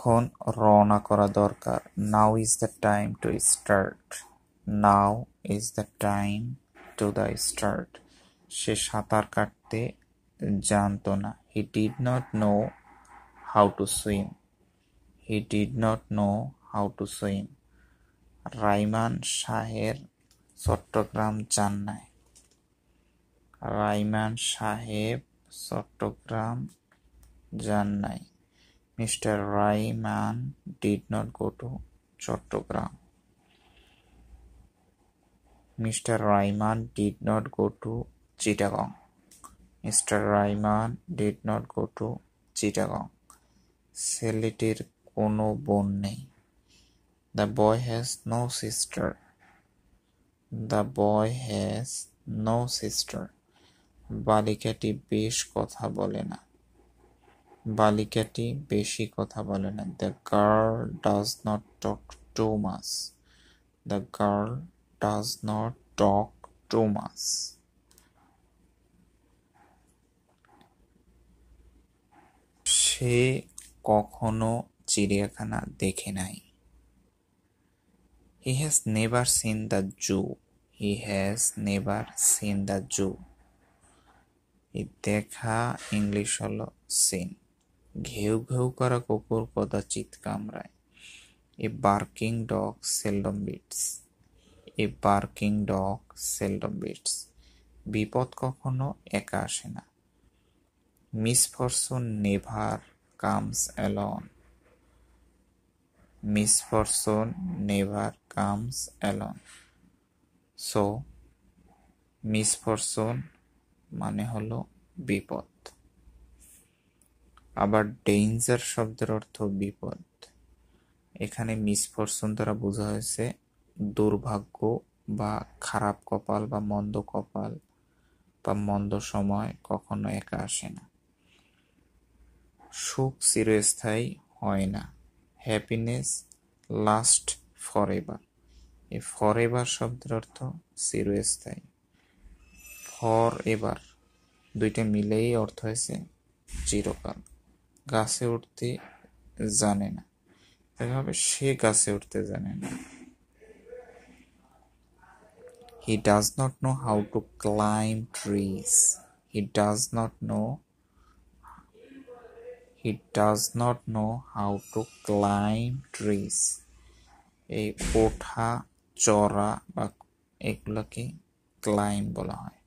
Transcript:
এখন রওনা করা দরকার। Now is the time to start. Now is the time to the start. সে সাঁতার কাটতে জানতো না। He did not know how to swim. He did not know how to swim. Raiman সাহেব চট্টগ্রাম যান নাই। রাইমান সাহেব চট্টগ্রাম যান নাই। Mr. Rayman did not go to Chattogram. Mr. Rayman did not go to Chittagong. Mr. Rayman did not go to Chittagong. ছেলেটির কোনো বোন নেই। The boy has no sister. The boy has no sister. বালিকাটি বেশ কথা বলে না। বালিকাটি বেশি কথা বলে না। The girl does not talk too much. The girl does not talk too much. সে কখনো চিড়িয়াখানা দেখে নাই। He has never seen the zoo. He has never seen the zoo. এই দেখা ইংলিশ হলো seen. ঘেউ ঘেউ করা কুকুর কদাচিৎ কামড়ায়। A barking dog seldom bites. A barking dog seldom bites. বিপদ কখনো একা আসে না। Misfortune never comes alone. Misfortune never comes alone. So, misfortune মানে হলো বিপদ। আবার ডেঞ্জার শব্দের অর্থ বিপদ। এখানে মিসফরচুন দ্বারা বোঝা হয়েছে দুর্ভাগ্য বা খারাপ কপাল বা মন্দ কপাল বা মন্দ সময় কখনো একা আসে না। সুখ চিরস্থায়ী হয় না। Happiness last for ever. এই ফর এভার শব্দের অর্থ চিরস্থায়ী। ফর এভার দুইটা মিলেই অর্থ হয়েছে চিরকাল। গাছে উঠতে জানে না। এভাবে সে গাছে উঠতে জানে না। He does not know how to climb trees. He does not know how to climb trees. এই ওঠা চড়া বা এগুলোকে ক্লাইম্ব বলা হয়।